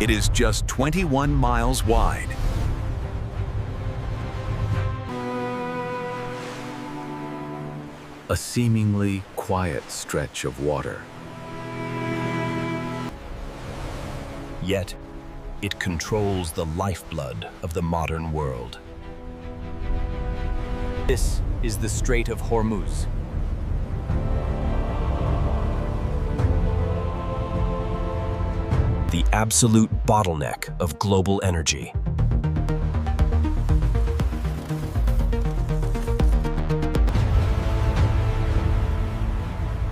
It is just 21 miles wide. A seemingly quiet stretch of water. Yet, it controls the lifeblood of the modern world. This is the Strait of Hormuz. The absolute bottleneck of global energy.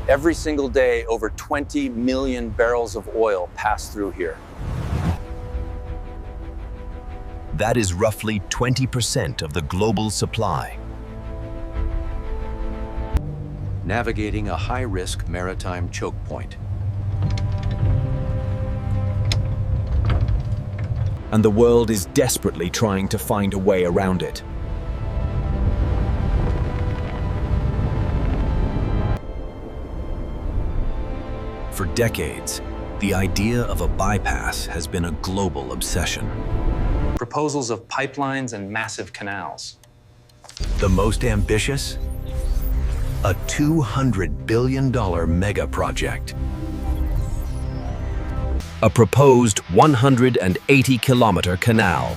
Every single day, over 20 million barrels of oil pass through here. That is roughly 20% of the global supply. Navigating a high-risk maritime choke point. And the world is desperately trying to find a way around it. For decades, the idea of a bypass has been a global obsession. Proposals of pipelines and massive canals. The most ambitious? A $200 billion mega project. A proposed 180-kilometer canal.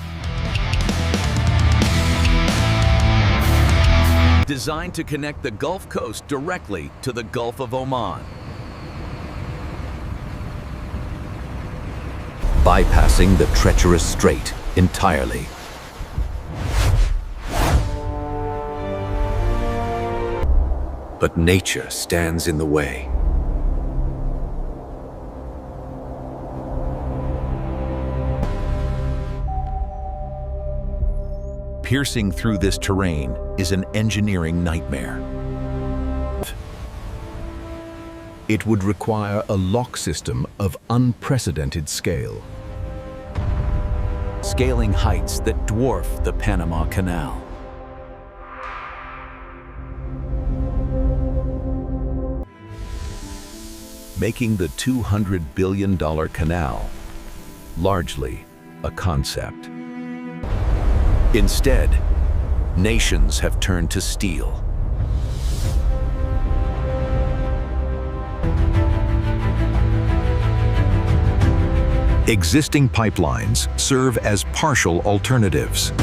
Designed to connect the Gulf Coast directly to the Gulf of Oman. Bypassing the treacherous strait entirely. But nature stands in the way. Piercing through this terrain is an engineering nightmare. It would require a lock system of unprecedented scale. Scaling heights that dwarf the Panama Canal. Making the $200 billion canal largely a concept. Instead, nations have turned to steel. Existing pipelines serve as partial alternatives.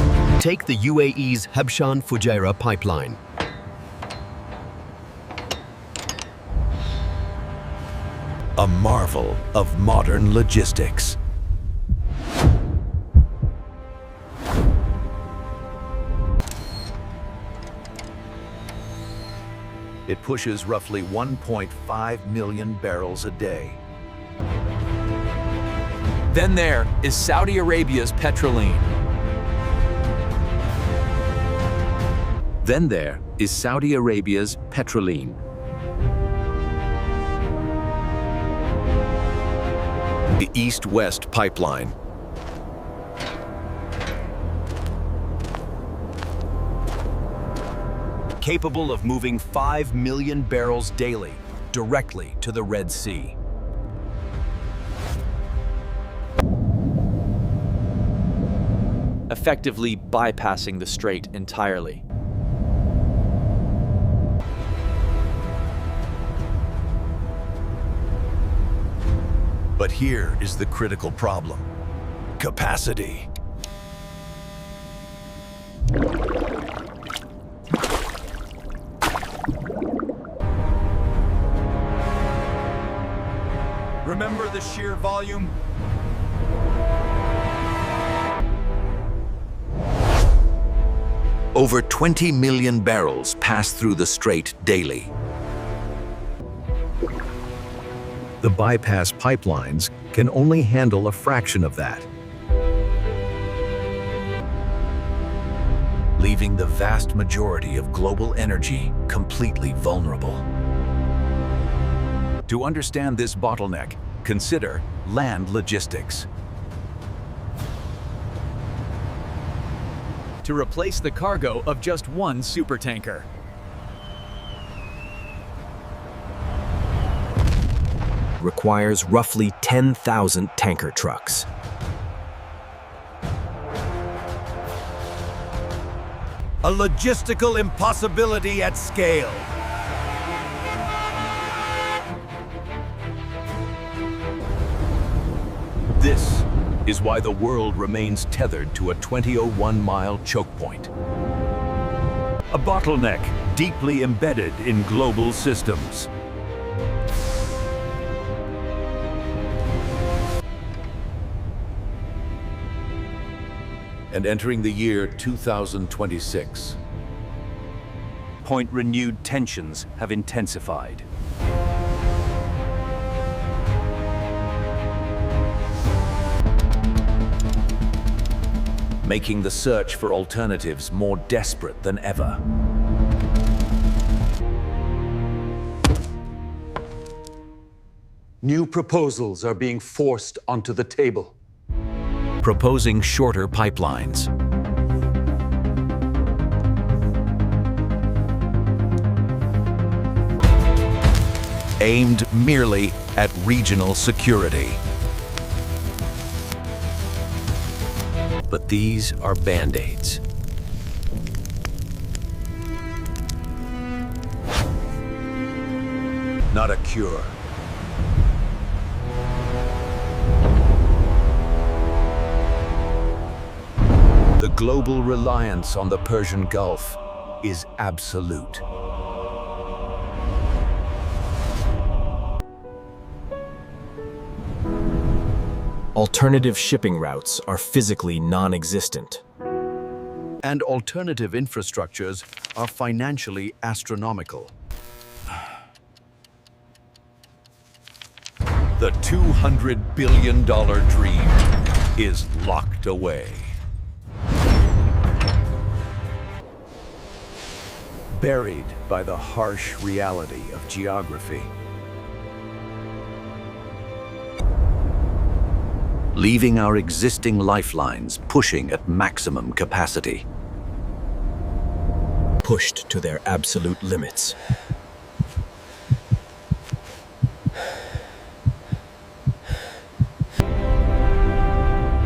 Take the UAE's Habshan-Fujairah pipeline. A marvel of modern logistics. It pushes roughly 1.5 million barrels a day. Then there is Saudi Arabia's Petroline. Then there is Saudi Arabia's Petroline. The East-West pipeline. Capable of moving 5 million barrels daily directly to the Red Sea. Effectively bypassing the strait entirely. But here is the critical problem: capacity. Remember the sheer volume? Over 20 million barrels pass through the strait daily. The bypass pipelines can only handle a fraction of that, leaving the vast majority of global energy completely vulnerable. To understand this bottleneck, consider land logistics. To replace the cargo of just one supertanker. Requires roughly 10,000 tanker trucks. A logistical impossibility at scale. This is why the world remains tethered to a 2001-mile choke point. A bottleneck deeply embedded in global systems. And entering the year 2026. Point renewed tensions have intensified. Making the search for alternatives more desperate than ever. New proposals are being forced onto the table. Proposing shorter pipelines. Aimed merely at regional security. But these are band-aids. Not a cure. The global reliance on the Persian Gulf is absolute. Alternative shipping routes are physically non-existent. And alternative infrastructures are financially astronomical. The $200 billion dream is locked away. Buried by the harsh reality of geography. Leaving our existing lifelines pushing at maximum capacity. Pushed to their absolute limits.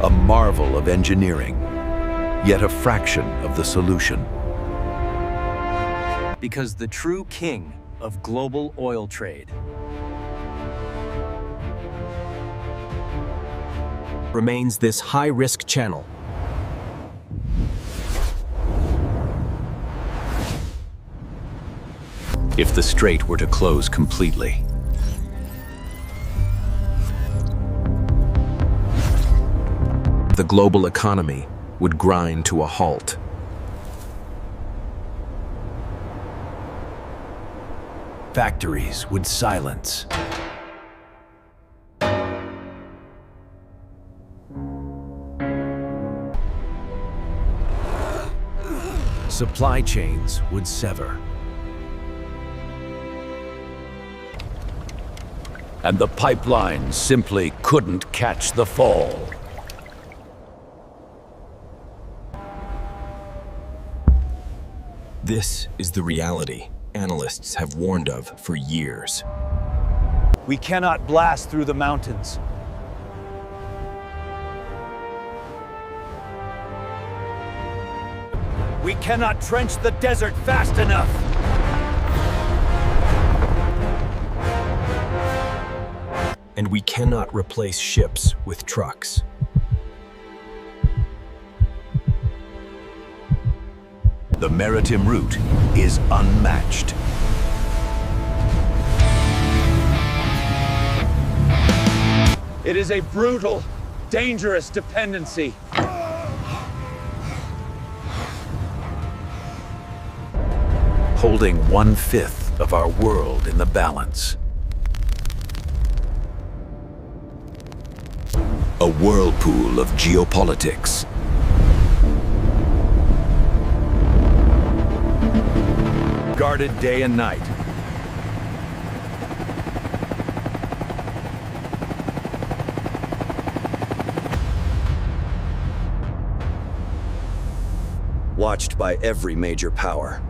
A marvel of engineering, yet a fraction of the solution. Because the true king of global oil trade remains this high-risk channel. If the strait were to close completely, the global economy would grind to a halt. Factories would silence. Supply chains would sever. And the pipeline simply couldn't catch the fall. This is the reality analysts have warned of for years. We cannot blast through the mountains. We cannot trench the desert fast enough. And we cannot replace ships with trucks. The maritime route is unmatched. It is a brutal, dangerous dependency. Holding 1/5 of our world in the balance. A whirlpool of geopolitics. Guarded day and night. watched by every major power.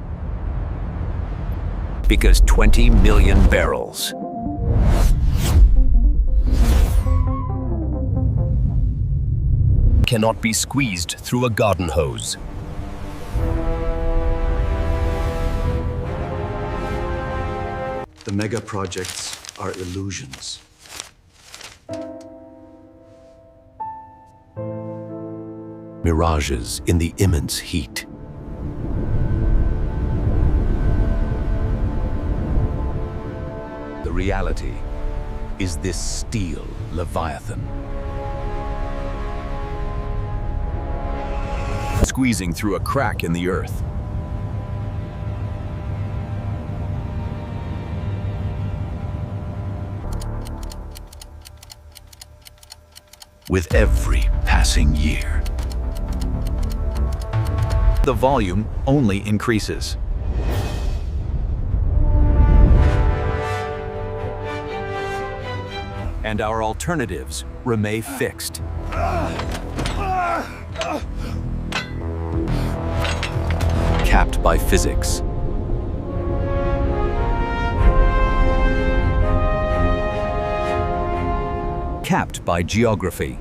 Because 20 million barrels cannot be squeezed through a garden hose. The mega projects are illusions. Mirages in the immense heat. The reality is this steel leviathan. Squeezing through a crack in the earth. With every passing year, the volume only increases. And our alternatives remain fixed. Capped by physics. Capped by geography.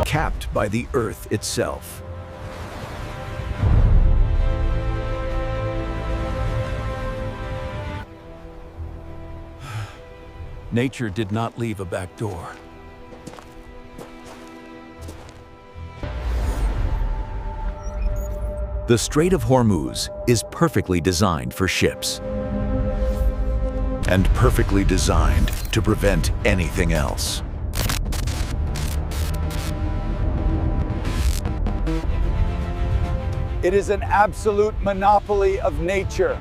Capped by the Earth itself. Nature did not leave a back door. The Strait of Hormuz is perfectly designed for ships. And perfectly designed to prevent anything else. It is an absolute monopoly of nature.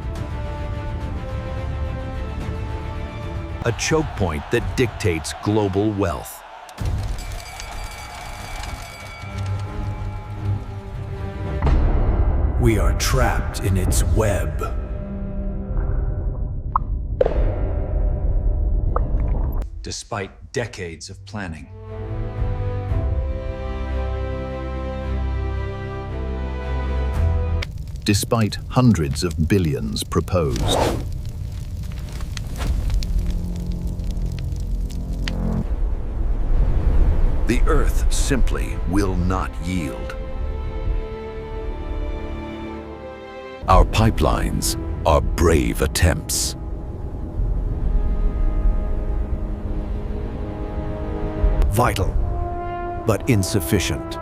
A choke point that dictates global wealth. We are trapped in its web. Despite decades of planning. Despite hundreds of billions proposed. The Earth simply will not yield. Our pipelines are brave attempts. Vital, but insufficient.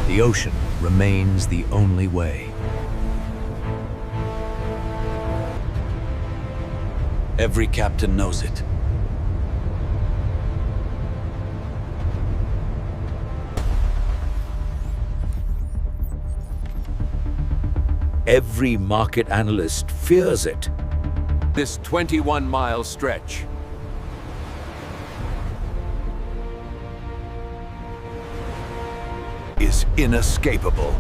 The ocean remains the only way. Every captain knows it. Every market analyst fears it. This 21-mile stretch is inescapable.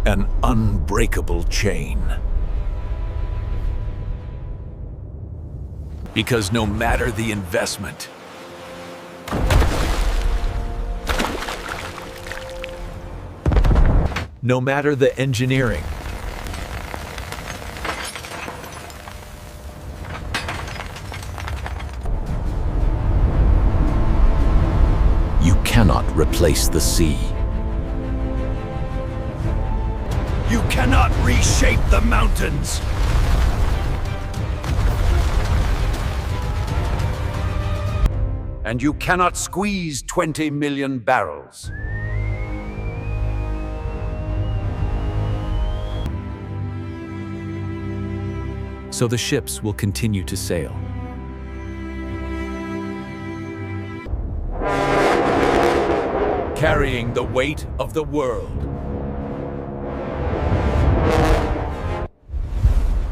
An unbreakable chain. Because no matter the investment, no matter the engineering, you cannot replace the sea. You cannot reshape the mountains. And you cannot squeeze 20 million barrels. So the ships will continue to sail. Carrying the weight of the world.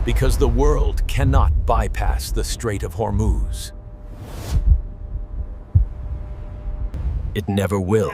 Because the world cannot bypass the Strait of Hormuz. It never will.